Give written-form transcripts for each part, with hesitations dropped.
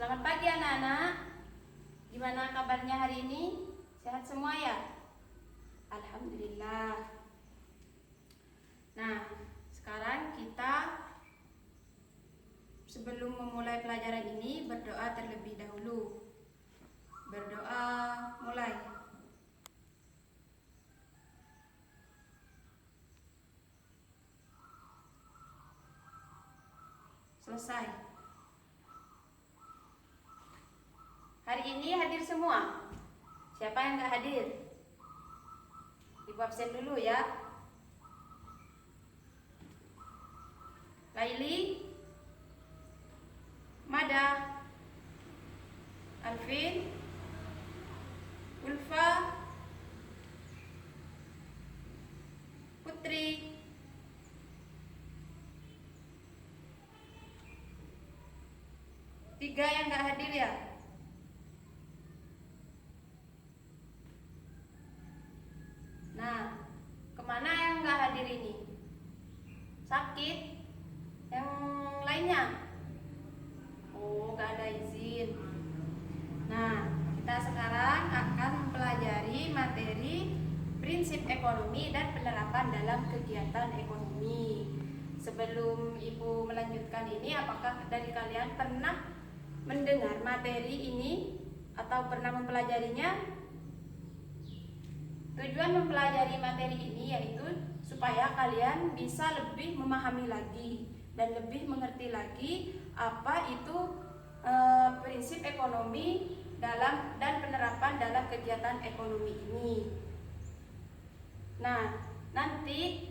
Selamat pagi anak-anak. Gimana kabarnya hari ini? Sehat semua ya? Alhamdulillah. Nah, sekarang kita sebelum memulai pelajaran ini berdoa terlebih dahulu. Berdoa, mulai. Selesai. Hari ini hadir semua. Siapa yang nggak hadir? Ibu absen dulu ya. Laili, Mada, Alvin, Ulfa, Putri, tiga yang nggak hadir ya. Nah, kemana yang nggak hadir ini? Sakit? Yang lainnya? Oh, nggak ada izin. Nah, kita sekarang akan mempelajari materi prinsip ekonomi dan penerapan dalam kegiatan ekonomi. Sebelum Ibu melanjutkan ini, apakah dari kalian pernah mendengar materi ini atau pernah mempelajarinya? Tujuan mempelajari materi ini yaitu supaya kalian bisa lebih memahami lagi dan lebih mengerti lagi apa itu prinsip ekonomi dan penerapan dalam kegiatan ekonomi ini. Nah, nanti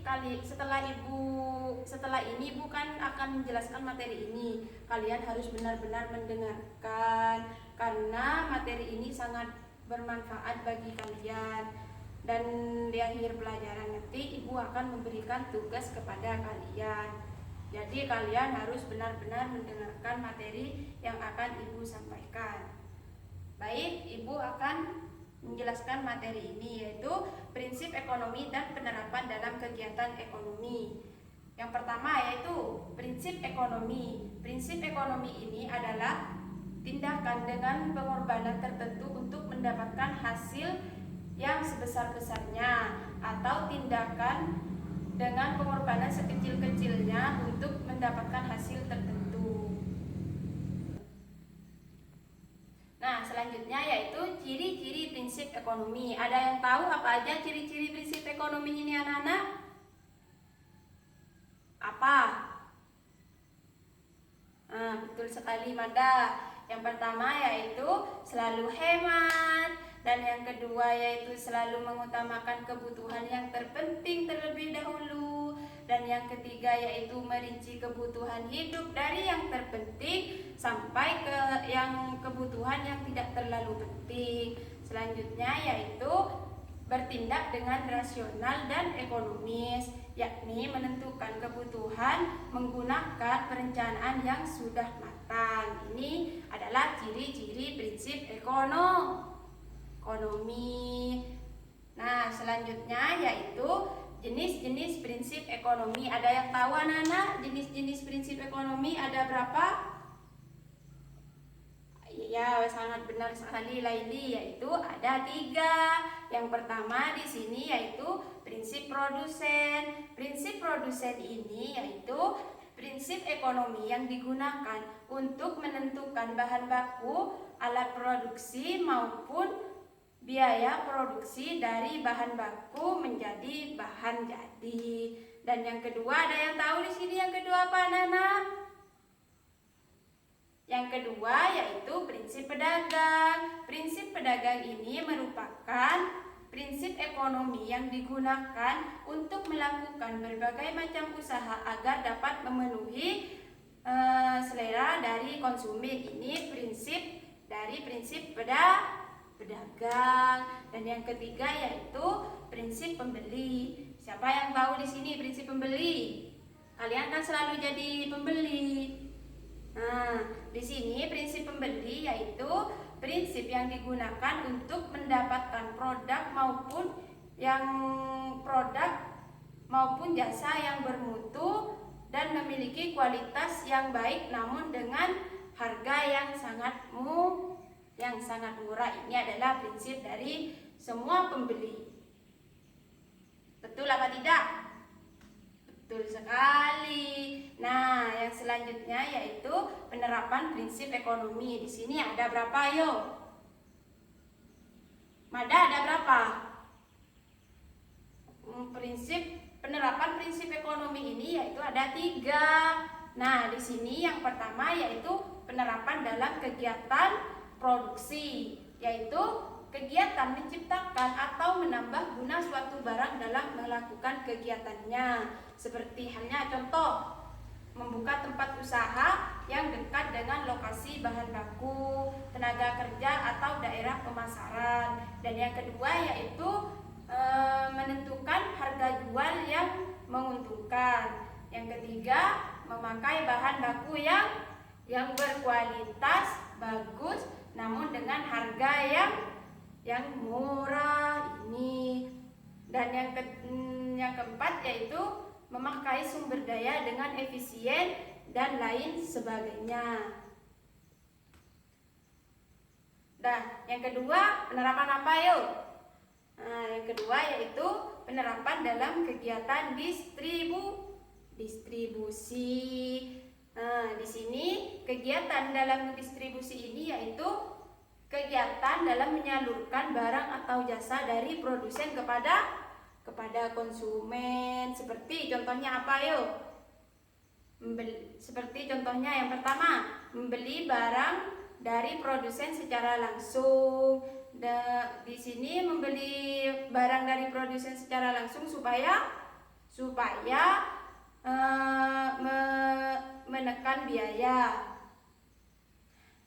setelah ini Ibu kan akan menjelaskan materi ini. Kalian harus benar-benar mendengarkan karena materi ini sangat bermanfaat bagi kalian. Dan di akhir pelajaran nanti Ibu akan memberikan tugas kepada kalian. Jadi kalian harus benar-benar mendengarkan materi yang akan Ibu sampaikan. Baik, Ibu akan menjelaskan materi ini yaitu prinsip ekonomi dan penerapan dalam kegiatan ekonomi. Yang pertama yaitu prinsip ekonomi. Prinsip ekonomi ini adalah tindakan dengan pengorbanan tertentu untuk mendapatkan hasil yang sebesar-besarnya atau tindakan dengan pengorbanan sekecil-kecilnya untuk mendapatkan hasil tertentu. Nah, selanjutnya yaitu ciri-ciri prinsip ekonomi. Ada yang tahu apa aja ciri-ciri prinsip ekonomi ini anak-anak? Apa? Betul sekali Mada. Yang pertama yaitu selalu hemat. Dan yang kedua yaitu selalu mengutamakan kebutuhan yang terpenting terlebih dahulu. Dan yang ketiga yaitu merinci kebutuhan hidup dari yang terpenting sampai ke yang kebutuhan yang tidak terlalu penting. Selanjutnya yaitu bertindak dengan rasional dan ekonomis, yakni menentukan kebutuhan menggunakan perencanaan yang sudah matang. Ini adalah ciri-ciri prinsip ekonomi. Nah, selanjutnya yaitu jenis-jenis prinsip ekonomi. Ada yang tahu anak-anak jenis-jenis prinsip ekonomi ada berapa? Ya, sangat benar sekali Laili, yaitu ada 3. Yang pertama di sini yaitu prinsip produsen. Prinsip produsen ini yaitu prinsip ekonomi yang digunakan untuk menentukan bahan baku, alat produksi maupun biaya produksi dari bahan baku menjadi bahan jadi. Dan yang kedua, ada yang tahu di sini yang kedua apa anak-anak? Yang kedua yaitu prinsip pedagang. Prinsip pedagang ini merupakan prinsip ekonomi yang digunakan untuk melakukan berbagai macam usaha agar dapat memenuhi selera dari konsumen. Ini prinsip dari prinsip pedagang. Dan yang ketiga yaitu prinsip pembeli. Siapa yang tahu di sini prinsip pembeli? Kalian kan selalu jadi pembeli. Nah, di sini prinsip pembeli yaitu prinsip yang digunakan untuk mendapatkan produk maupun jasa yang bermutu dan memiliki kualitas yang baik namun dengan harga yang sangat murah. Ini adalah prinsip dari semua pembeli. Betul apa tidak? Betul sekali. Nah, yang selanjutnya yaitu penerapan prinsip ekonomi. Di sini ada berapa, yo? Mada ada berapa? Penerapan prinsip ekonomi ini yaitu ada 3. Nah, di sini yang pertama yaitu penerapan dalam kegiatan produksi, yaitu kegiatan menciptakan atau menambah guna suatu barang dalam melakukan kegiatannya. Seperti halnya contoh, membuka tempat usaha yang dekat dengan lokasi bahan baku, tenaga kerja atau daerah pemasaran. Dan yang kedua yaitu menentukan harga jual yang menguntungkan. Yang ketiga, memakai bahan baku yang berkualitas bagus namun dengan harga yang murah ini. Dan yang keempat yaitu memakai sumber daya dengan efisien dan lain sebagainya. Dan yang kedua, penerapan apa, yuk? Nah, yang kedua yaitu penerapan dalam kegiatan distribusi. Nah, di sini kegiatan dalam distribusi ini yaitu kegiatan dalam menyalurkan barang atau jasa dari produsen kepada konsumen. Seperti contohnya apa, yuk? Seperti contohnya yang pertama, membeli barang dari produsen secara langsung. Di sini membeli barang dari produsen secara langsung supaya menekan biaya.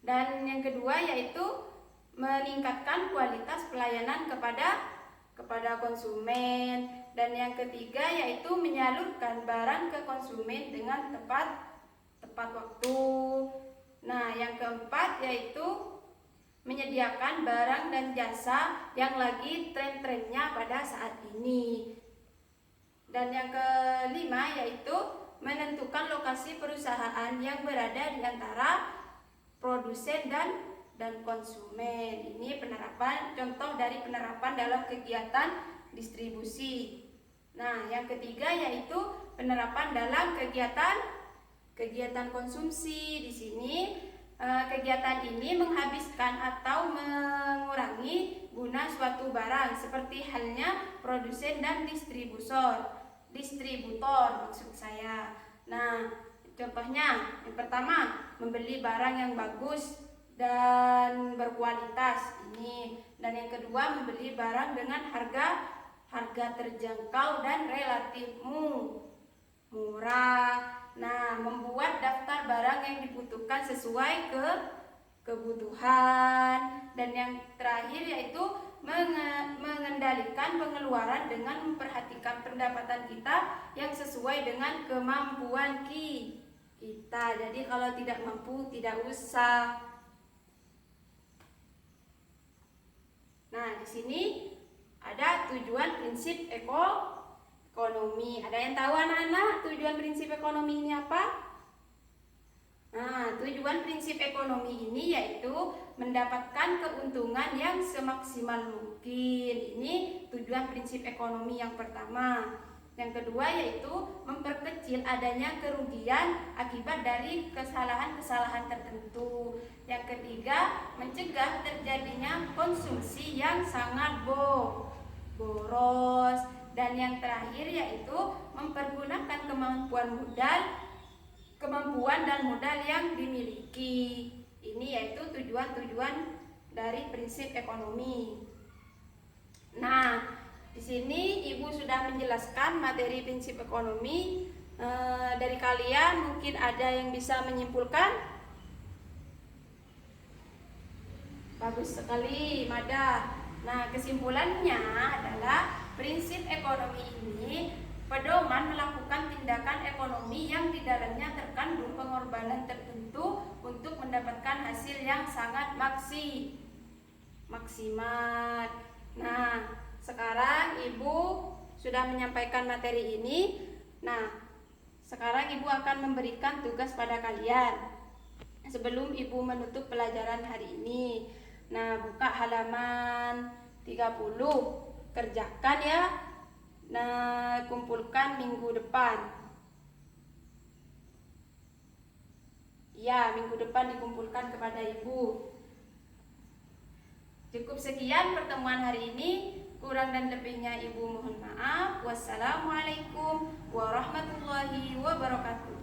Dan yang kedua yaitu meningkatkan kualitas pelayanan kepada konsumen. Dan yang ketiga yaitu menyalurkan barang ke konsumen dengan tepat waktu. Nah, yang keempat yaitu menyediakan barang dan jasa yang lagi tren-trennya pada saat ini. Dan yang kelima yaitu menentukan lokasi perusahaan yang berada di antara produsen dan konsumen. Ini contoh dari penerapan dalam kegiatan distribusi. Nah, yang ketiga yaitu penerapan dalam kegiatan konsumsi. Di sini kegiatan ini menghabiskan atau mengurangi guna suatu barang, seperti halnya produsen dan distributor maksud saya. Nah, contohnya yang pertama, membeli barang yang bagus dan berkualitas ini. Dan yang kedua, membeli barang dengan harga terjangkau dan relatif murah. Nah, membuat daftar barang yang dibutuhkan sesuai kebutuhan. Dan yang terakhir yaitu mengendalikan pengeluaran dengan memperhatikan pendapatan kita yang sesuai dengan kemampuan kita. Jadi kalau tidak mampu tidak usah. Nah, di sini ada tujuan prinsip ekonomi. Ada yang tahu anak-anak tujuan prinsip ekonomi ini apa? Nah, tujuan prinsip ekonomi ini yaitu mendapatkan keuntungan yang semaksimal mungkin. Ini tujuan prinsip ekonomi yang pertama. Yang kedua yaitu memperkecil adanya kerugian akibat dari kesalahan-kesalahan tertentu. Yang ketiga, mencegah terjadinya konsumsi yang sangat boros. Dan yang terakhir yaitu mempergunakan kemampuan dan modal yang dimiliki. Ini yaitu tujuan-tujuan dari prinsip ekonomi. Nah, di sini Ibu sudah menjelaskan materi prinsip ekonomi. Dari kalian mungkin ada yang bisa menyimpulkan? Bagus sekali, Mada. Nah, kesimpulannya adalah prinsip ekonomi ini pedoman melakukan tindakan ekonomi yang di dalamnya terkandung pengorbanan tertentu untuk mendapatkan hasil yang sangat maksimal. Nah, sekarang Ibu sudah menyampaikan materi ini. Nah, sekarang Ibu akan memberikan tugas pada kalian. sebelum Ibu menutup pelajaran hari ini. Nah, buka halaman 30. Kerjakan ya. Nah, kumpulkan minggu depan. Ya, minggu depan dikumpulkan kepada Ibu. Cukup sekian pertemuan hari ini. Kurang dan lebihnya Ibu mohon maaf. Wassalamualaikum warahmatullahi wabarakatuh.